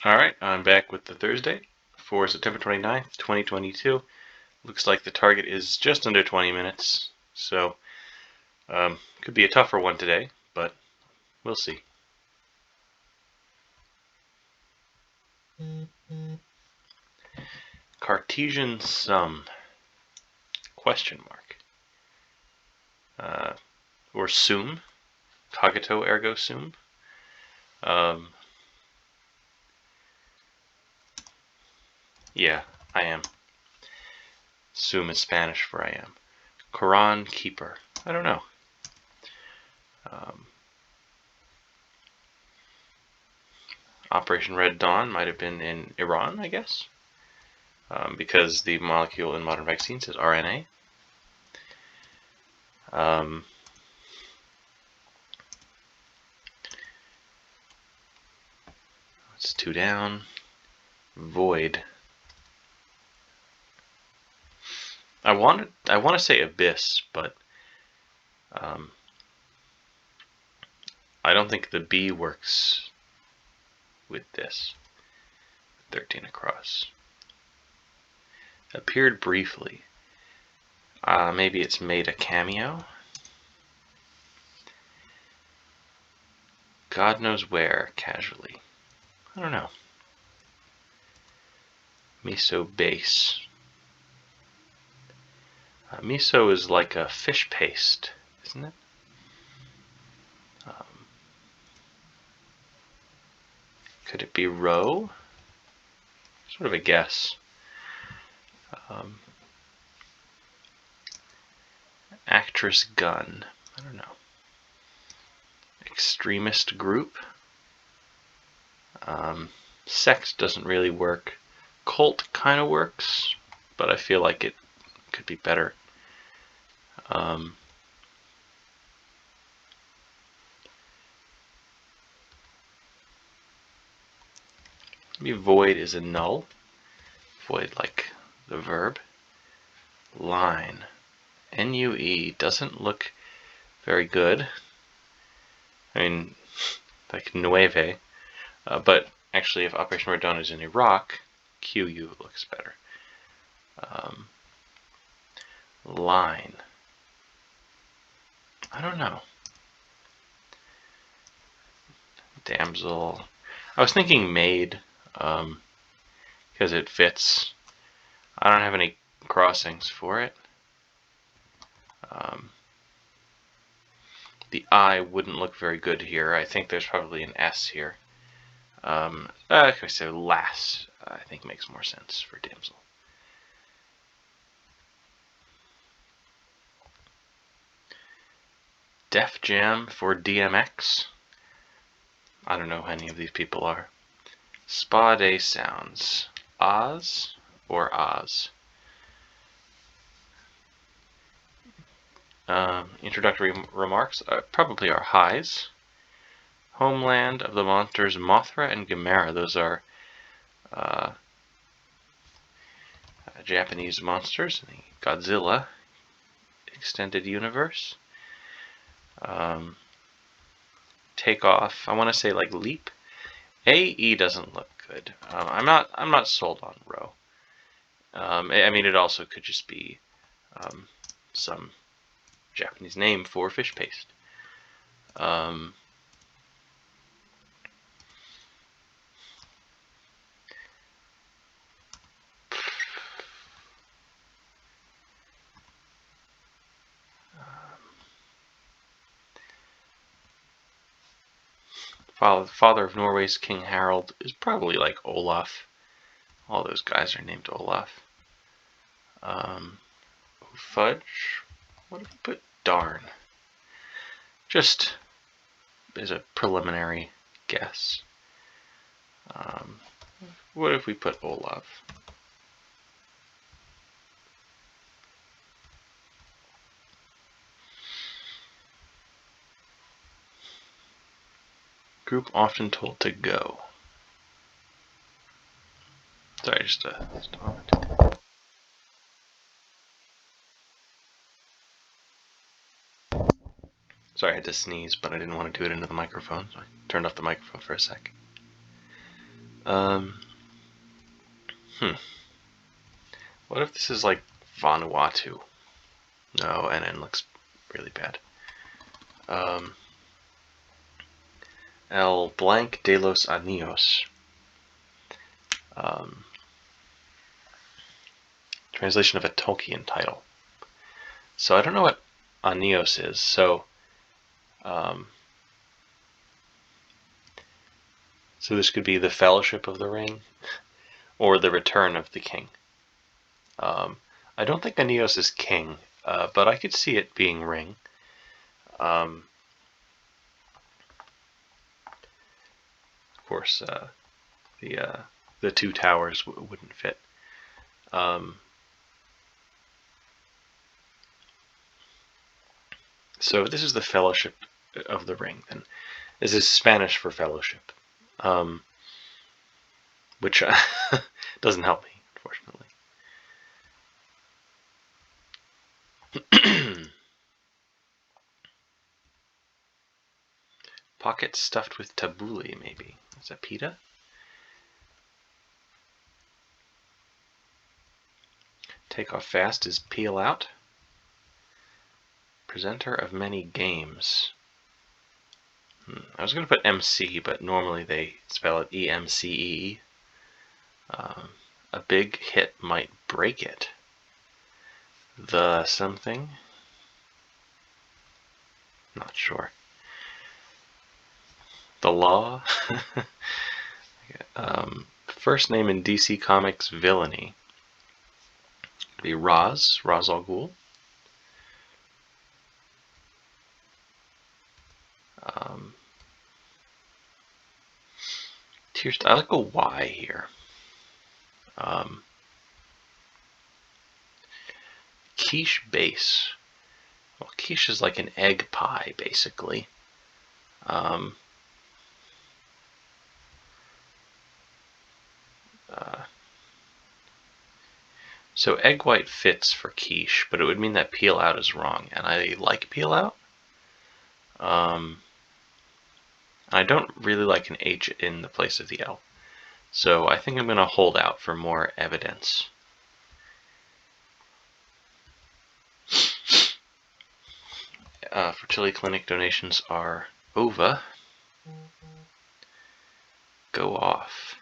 Alright, I'm back with the Thursday for September 29th, 2022. Looks like the target is just under 20 minutes, so could be a tougher one today, but we'll see. Cartesian sum, question mark, or sum, cogito ergo sum. Yeah, I am. Sum is Spanish for I am. Quran keeper, I don't know. Operation Red Dawn might have been in Iran, I guess, because the molecule in modern vaccines is RNA. It's 2 down. Void. I want to say abyss, but I don't think the B works with this. 13 across. Appeared briefly. Maybe it's made a cameo. God knows where, casually. I don't know. Miso base. Miso is like a fish paste, isn't it? Could it be roe? Sort of a guess. Actress gun. I don't know. Extremist group. Sect doesn't really work. Cult kind of works, but I feel like it could be better. Maybe void is a null. Void like the verb. Line. NUE doesn't look very good. I mean, like nueve. But actually, if Operation Red Dawn is in Iraq, QU looks better. Line. I don't know. Damsel. I was thinking maid, because it fits. I don't have any crossings for it. The I wouldn't look very good here. I think there's probably an S here. Okay, so lass, I think makes more sense for damsel. Def Jam for DMX. I don't know who any of these people are. Spa Day sounds. Oz or Oz? Introductory remarks probably are highs. Homeland of the monsters Mothra and Gamera. Those are Japanese monsters in the Godzilla extended universe. Take off. I want to say like leap. AE doesn't look good. I'm not sold on row. I mean, it also could just be some Japanese name for fish paste. Father of Norway's King Harald is probably like Olaf. All those guys are named Olaf. Fudge. What if we put darn? Just as a preliminary guess. What if we put Olaf? Group often told to go. Sorry, just a moment. Sorry, I had to sneeze, but I didn't want to do it into the microphone, so I turned off the microphone for a sec. Um, What if this is like Vanuatu? No, NN looks really bad. El Blanc de los Anillos. Translation of a Tolkien title. So I don't know what Anillos is. So this could be the Fellowship of the Ring or the Return of the King. I don't think Anillos is king, but I could see it being ring. Of course, the two towers wouldn't fit. So this is the Fellowship of the Ring. Then this is Spanish for fellowship, which doesn't help me, unfortunately. Pocket stuffed with tabbouleh, maybe. Is that pita? Take off fast is peel out. Presenter of many games. I was going to put MC, but normally they spell it EMCE. A big hit might break it. The something? Not sure. The Law? First name in DC Comics villainy. It'd be Ra's al Ghul. I like a Y here. Quiche base. Well, quiche is like an egg pie, basically. So egg white fits for quiche, but it would mean that peel out is wrong, and I like peel out. I don't really like an H in the place of the L. So I think I'm going to hold out for more evidence. Fertility clinic donations are over. Go off.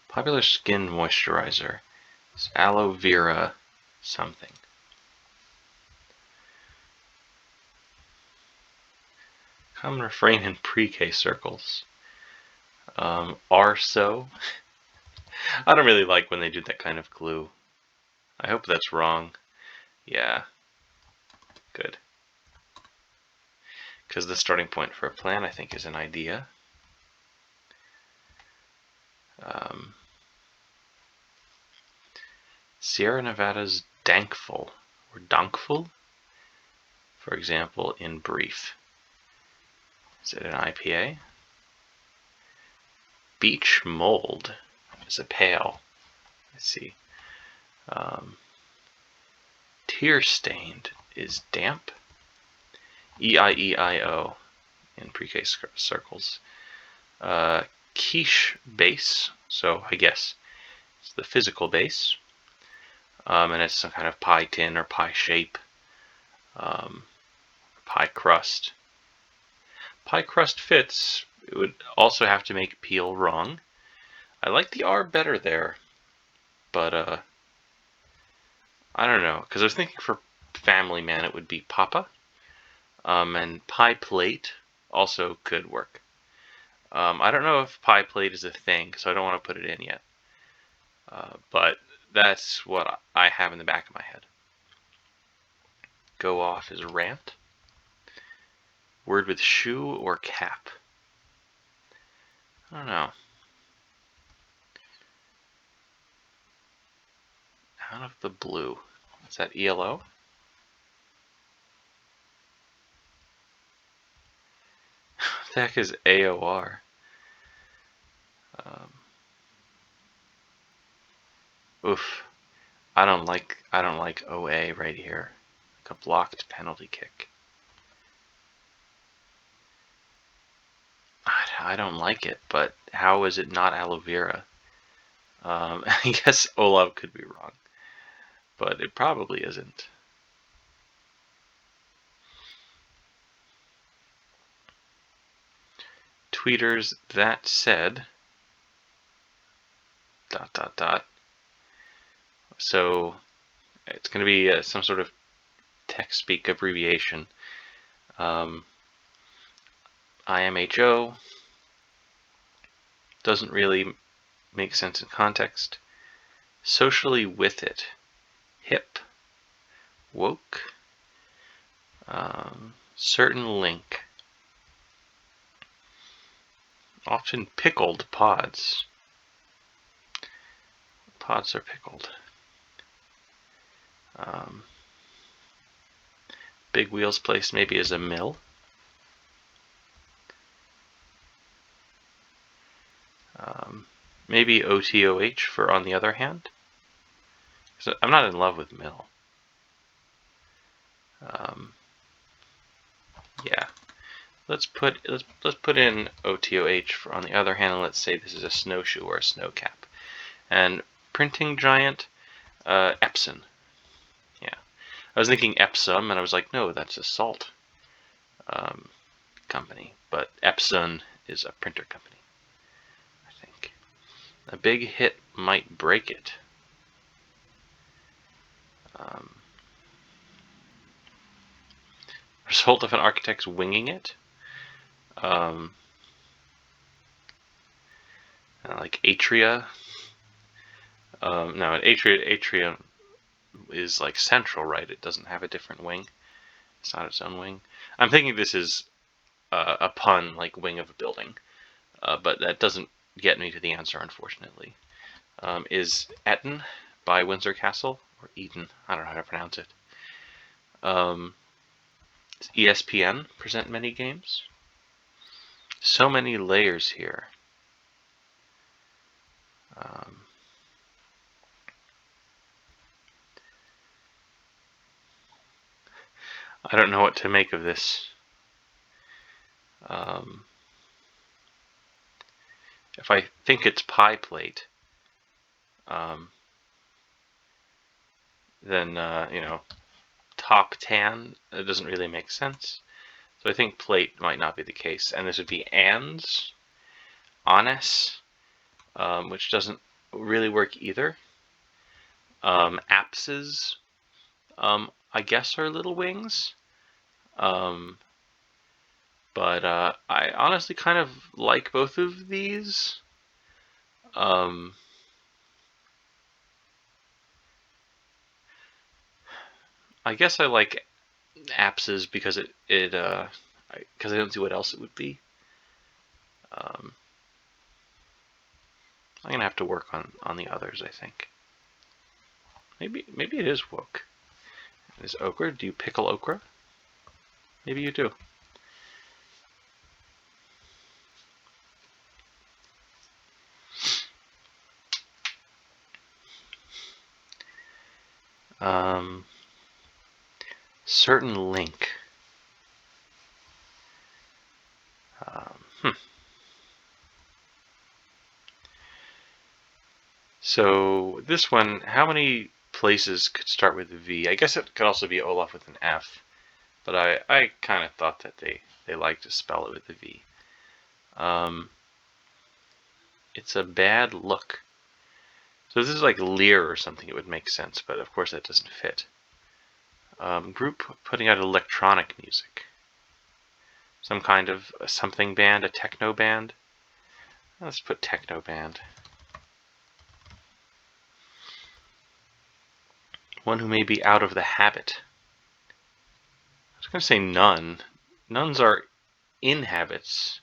Popular skin moisturizer is aloe vera something. Common refrain in pre-K circles. Arso. I don't really like when they do that kind of glue. I hope that's wrong. Yeah. Good. Because the starting point for a plan, I think, is an idea. Sierra Nevada's Dankful, or Donkful, for example, in brief. Is it an IPA? Beach mold is a pale. Let's see. Tear stained is damp. EIEIO in pre-K circles. Quiche base, so I guess it's the physical base. And it's some kind of pie tin or pie shape. Pie crust. Pie crust fits. It would also have to make peel wrong. I like the R better there, but I don't know, because I was thinking for Family Man it would be Papa, and pie plate also could work. I don't know if pie plate is a thing, so I don't want to put it in yet, but that's what I have in the back of my head. Go off is rant. Word with shoe or cap. I don't know. Out of the blue. Is that ELO? What the heck is AOR? Oof. I don't like OA right here. Like a blocked penalty kick. I don't like it, but how is it not aloe vera? I guess Olav could be wrong, but it probably isn't. Tweeters, that said, ... So it's going to be some sort of text speak abbreviation. IMHO doesn't really make sense in context. Socially with it. Hip. Woke. Certain link. Often pickled pods. Pods are pickled. Big wheels placed maybe as a mill. Maybe OTOH for on the other hand. So I'm not in love with mill. Yeah. Let's put in OTOH for on the other hand, and let's say this is a snowshoe or a snow cap. And printing giant, Epson. Yeah. I was thinking Epsom, and I was like, no, that's a salt company. But Epson is a printer company, I think. A big hit might break it. Result of an architect's winging it. Like Atria. No, Atria is like central, right? It doesn't have a different wing. It's not its own wing. I'm thinking this is a pun, like wing of a building, but that doesn't get me to the answer, unfortunately. Is Eton by Windsor Castle, or Eton? I don't know how to pronounce it. ESPN present many games. So many layers here. I don't know what to make of this. If I think it's pie plate, then, you know, top tan, it doesn't really make sense. So I think plate might not be the case. And this would be ands, honest, which doesn't really work either. Apses, I guess are little wings. But I honestly kind of like both of these. I guess I like apses because because I don't see what else it would be. I'm gonna have to work on the others, I think. Maybe it is woke. Is okra? Do you pickle okra? Maybe you do. Certain link. So this one, how many places could start with a V? I guess it could also be Olaf with an F, but I kind of thought that they like to spell it with a V. It's a bad look. So if this is like Lear or something, it would make sense, but of course that doesn't fit. Group putting out electronic music. Some kind of something band, a techno band. Let's put techno band. One who may be out of the habit. I was going to say nun. Nuns are in habits.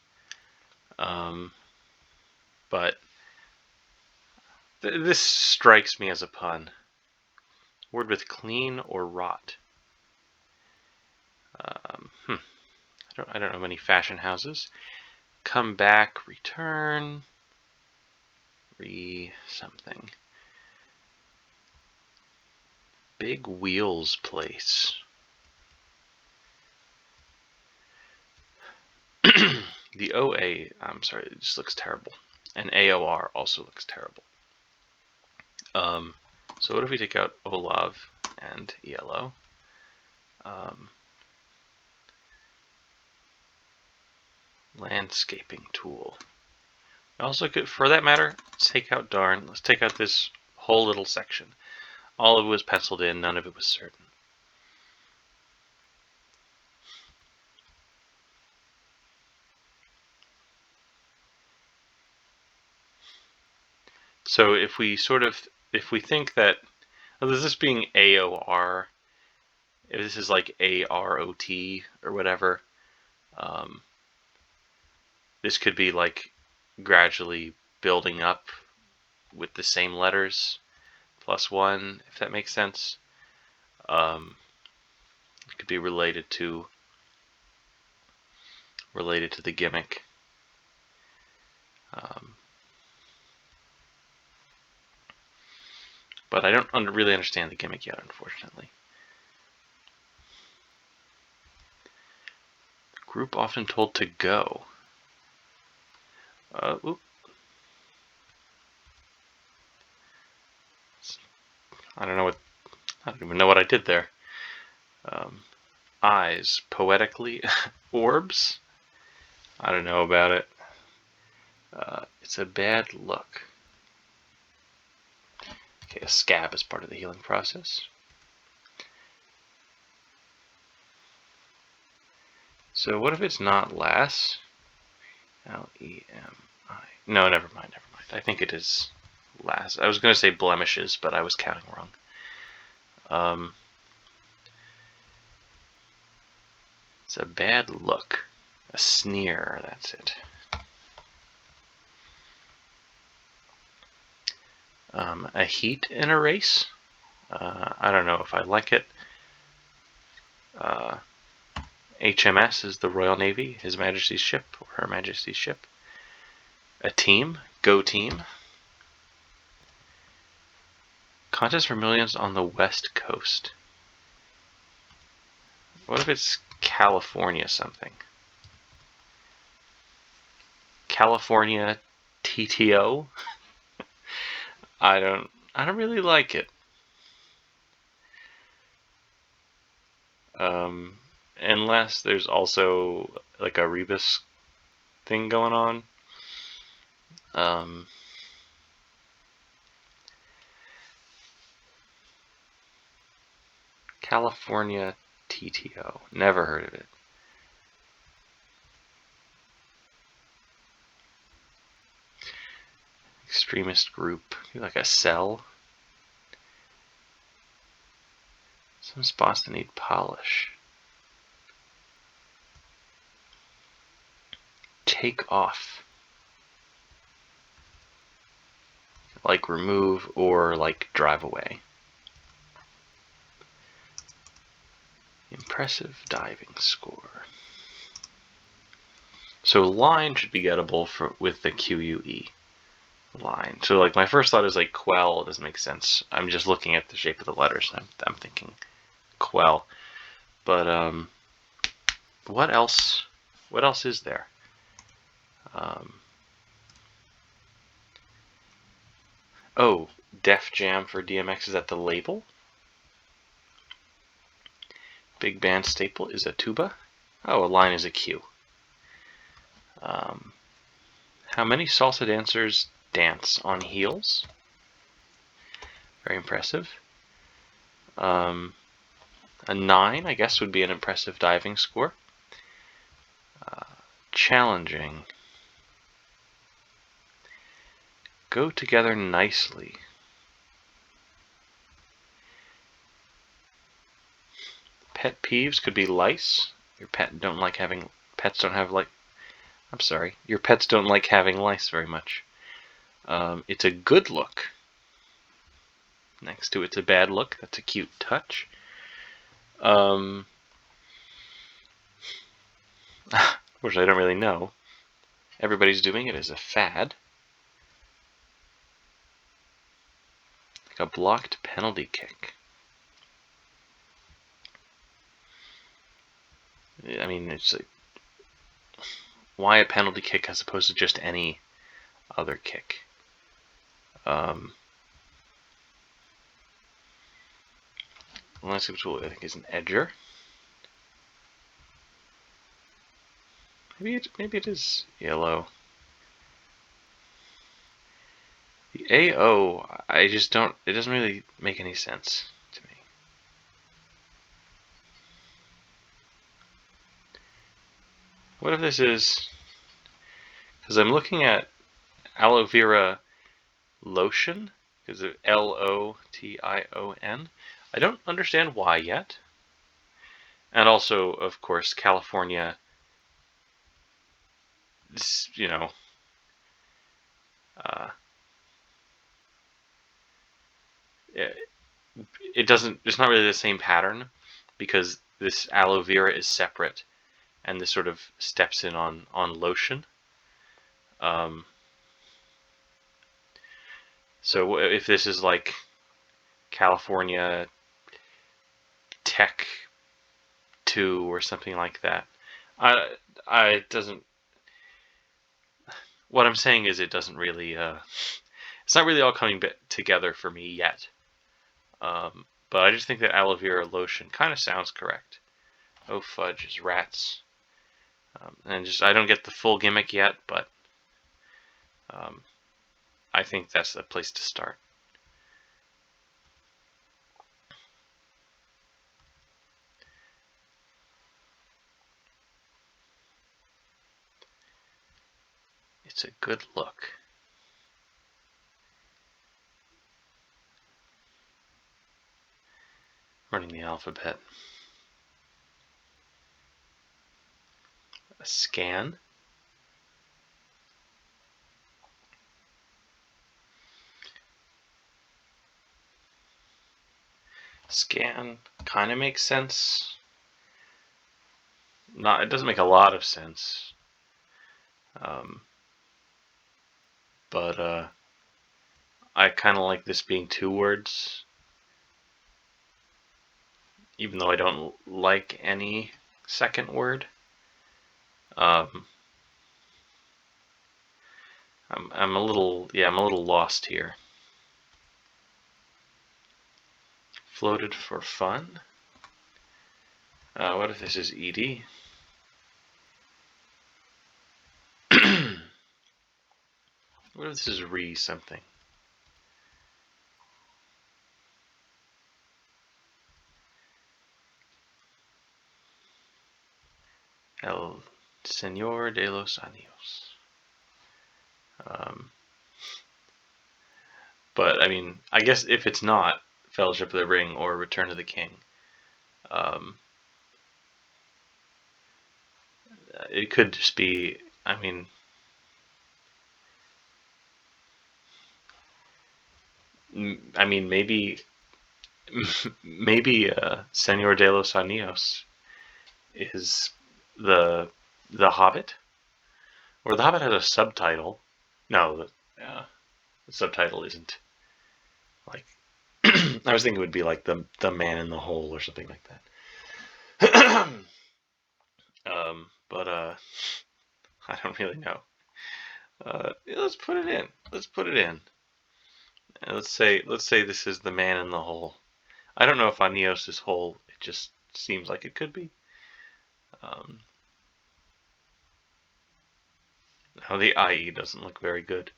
But this strikes me as a pun. Word with clean or rot. I don't know many fashion houses. Come back, return, something. Big wheels place. The OA, I'm sorry, it just looks terrible. And AOR also looks terrible. So what if we take out Olav and ELO? Landscaping tool. Also, could, for that matter, take out darn. Let's take out this whole little section. All of it was penciled in, none of it was certain. So if we think that, this being AOR, if this is like AROT or whatever, this could be like gradually building up with the same letters plus one, if that makes sense. It could be related to the gimmick. But I don't really understand the gimmick yet, unfortunately. Group often told to go. Oop. I don't even know what I did there. Eyes, poetically. Orbs? I don't know about it. It's a bad look. Okay, a scab is part of the healing process. So what if it's not las? L-E-M-I. No, never mind. I think it is las. I was going to say blemishes, but I was counting wrong. It's a bad look. A sneer, that's it. A heat in a race. I don't know if I like it. HMS is the Royal Navy, His Majesty's ship, or Her Majesty's ship. A team, go team. Contest for millions on the West Coast. What if it's California something? California TTO? I don't really like it. Unless there's also like a rebus thing going on. California TTO. Never heard of it. Extremist group. Like a cell. Some spots that need polish. Take off. Like remove or like drive away. Impressive diving score. So line should be gettable with the QUE line. So like my first thought is like quell doesn't make sense. I'm just looking at the shape of the letters and I'm thinking quell. But what else is there? Oh, Def Jam for DMX, is that the label? Big band staple is a tuba. Oh, a line is a cue. How many salsa dancers dance on heels? Very impressive. A 9, I guess, would be an impressive diving score. Challenging. Go together nicely. Pet peeves could be lice. Your pets don't like having lice very much. It's a good look. Next to it's a bad look. That's a cute touch. Which I don't really know. Everybody's doing it as a fad. Like a blocked penalty kick. I mean, it's like, Why a penalty kick as opposed to just any other kick? Landscape tool, I think, is an edger. Maybe it is yellow. The AO, I just don't. It doesn't really make any sense to me. What if this is? Because I'm looking at aloe vera lotion, because of LOTION. I don't understand why yet. And also, of course, California, you know, it doesn't, it's not really the same pattern, because this aloe vera is separate, and this sort of steps in on lotion. So if this is like California Tech 2 or something like that, it doesn't. What I'm saying is it doesn't really. It's not really all coming together for me yet. But I just think that aloe vera lotion kind of sounds correct. Oh fudge is rats. And just I don't get the full gimmick yet, but I think that's the place to start. It's a good look. Running the alphabet. A scan. Scan kind of makes sense. It doesn't make a lot of sense. But I kind of like this being 2 words, even though I don't like any second word. I'm a little lost here. Floated for fun. What if this is ED? What if this is re something? El Señor de los Anillos. But I mean, I guess if it's not Fellowship of the Ring or Return of the King, it could just be. I mean, maybe Señor de los Anillos is the Hobbit, or the Hobbit has a subtitle. No, the subtitle isn't. Like, I was thinking it would be like the Man in the Hole or something like that. But I don't really know. Let's put it in. Let's put it in. And let's say this is the Man in the Hole. I don't know if Anillos is whole. It just seems like it could be. Now the IE doesn't look very good.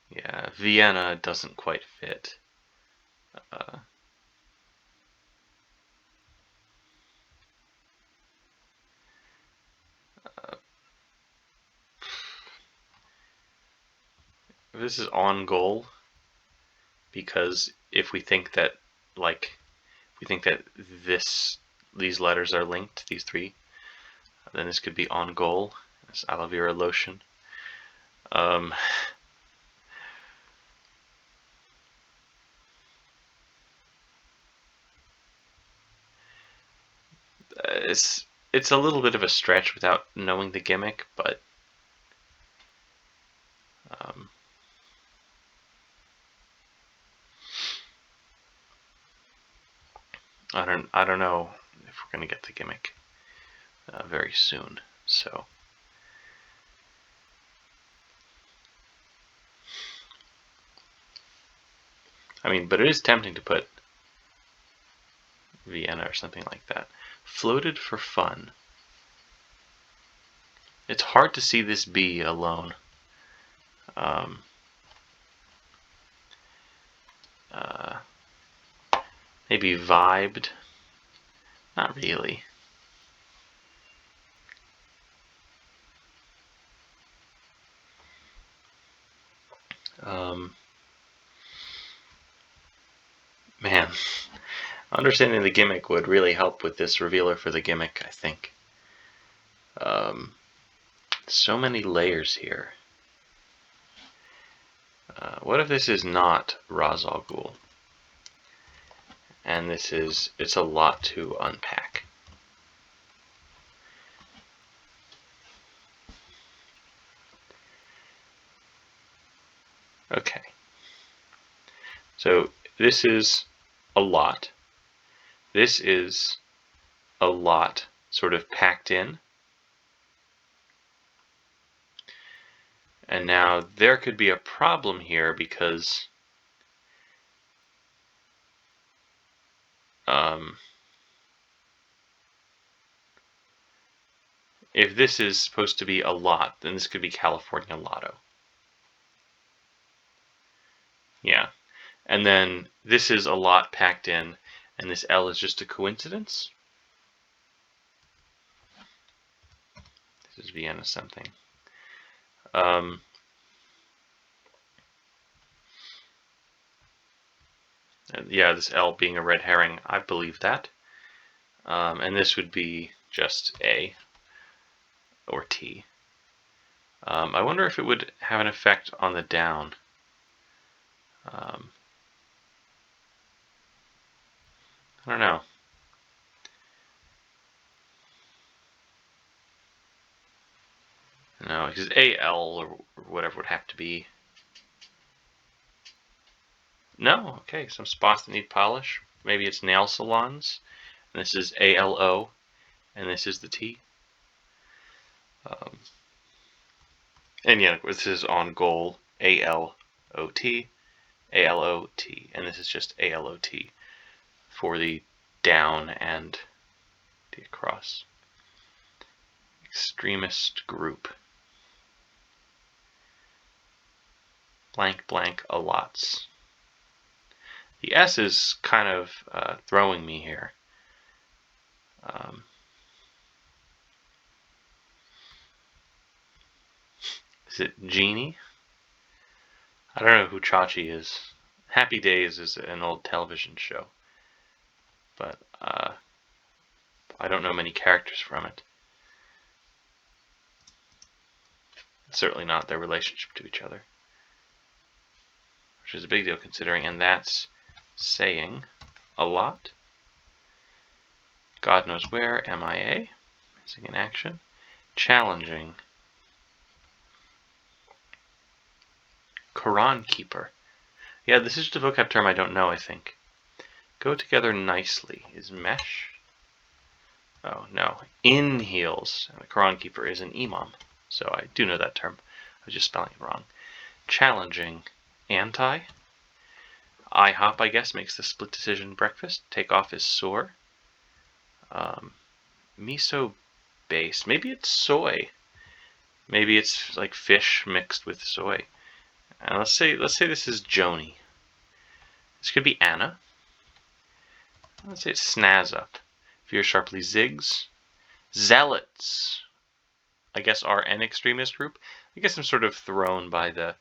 Yeah, Vienna doesn't quite fit. This is on goal, because if we think that these letters are linked, these 3, then this could be on goal. It's aloe vera lotion. It's a little bit of a stretch without knowing the gimmick, but I don't know. if we're going to get the gimmick very soon. So I mean, but it is tempting to put Vienna or something like that. Floated for fun. It's hard to see this B alone. Maybe vibed. Not really. Man, understanding the gimmick would really help with this revealer for the gimmick, I think. So many layers here. What if this is not Ra's al Ghul? And it's a lot to unpack. Okay. So this is a lot. This is a lot sort of packed in. And now there could be a problem here because if this is supposed to be a lot, then this could be California Lotto. Yeah. And then this is a lot packed in, and this L is just a coincidence. This is Vienna something. Yeah, this L being a red herring, I believe that. And this would be just A or T. I wonder if it would have an effect on the down. I don't know. No, because AL or whatever would have to be. No, okay, some spots that need polish. Maybe it's nail salons. And this is ALO, and this is the T. And yeah, this is on goal ALOT, ALOT, and this is just ALOT for the down and the across. Extremist group. Blank blank a lots. The S is kind of throwing me here. Is it Genie? I don't know who Chachi is. Happy Days is an old television show, but I don't know many characters from it. Certainly not their relationship to each other, which is a big deal considering, and that's saying a lot. God knows where, MIA, missing in action. Challenging. Quran Keeper. Yeah, this is just a vocab term I don't know, I think. Go together nicely is mesh. Oh, no. In heels. And the Quran Keeper is an imam. So I do know that term. I was just spelling it wrong. Challenging. Anti. IHOP, I guess, makes the split decision breakfast. Take off is sore. Miso base. Maybe it's soy. Maybe it's like fish mixed with soy. And let's say this is Joni. This could be Anna. Let's say it's snaz up. Veer sharply zigs. Zealots. I guess are an extremist group. I guess I'm sort of thrown by the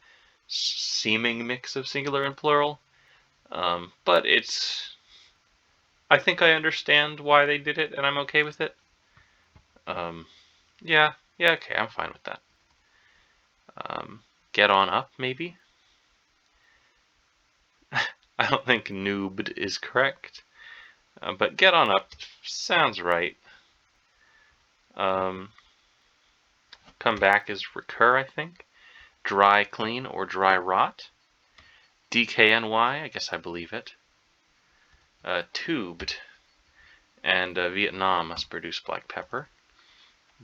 seeming mix of singular and plural. But it's... I think I understand why they did it, and I'm okay with it. Yeah, okay, I'm fine with that. Get on up, maybe? I don't think noobed is correct, but get on up sounds right. Come back is recur, I think. Dry clean or dry rot. DKNY, I guess I believe it. Tubed. and Vietnam must produce black pepper.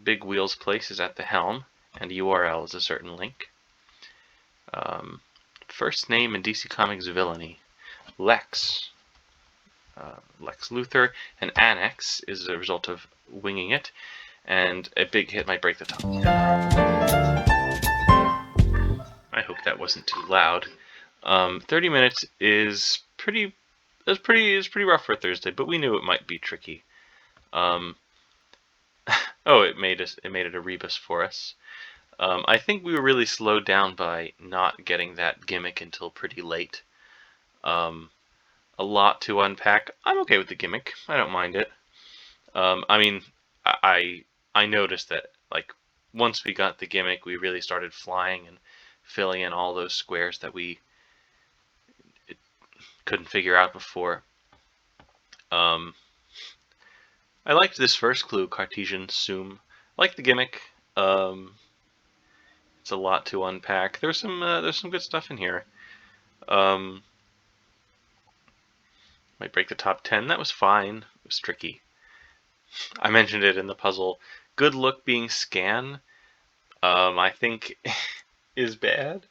Big Wheel's place is at the helm, and URL is a certain link. First name in DC Comics villainy, Lex. Lex Luthor. An annex is a result of winging it, and a big hit might break the top. I hope that wasn't too loud. 30 minutes is pretty rough for a Thursday, but we knew it might be tricky. Oh, it made it a rebus for us. I think we were really slowed down by not getting that gimmick until pretty late. A lot to unpack. I'm okay with the gimmick. I don't mind it. I mean, I noticed that like once we got the gimmick, we really started flying and filling in all those squares that we couldn't figure out before. I liked this first clue, Cartesian Sum. I like the gimmick. It's a lot to unpack. There's some good stuff in here. Might break the top 10. That was fine. It was tricky. I mentioned it in the puzzle. Good look being scan, I think is bad.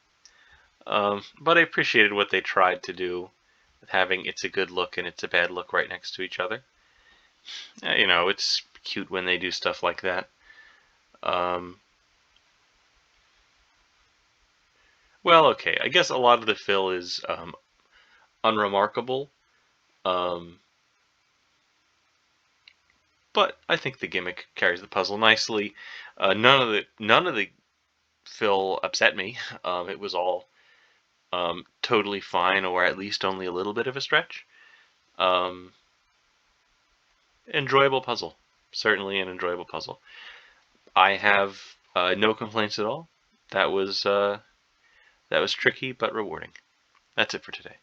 But I appreciated what they tried to do with having it's a good look and it's a bad look right next to each other. You know, it's cute when they do stuff like that. Well, okay. I guess a lot of the fill is unremarkable. But I think the gimmick carries the puzzle nicely. None of the fill upset me. It was all totally fine, or at least only a little bit of a stretch. Enjoyable puzzle. Certainly an enjoyable puzzle. I have no complaints at all. That was tricky but rewarding. That's it for today.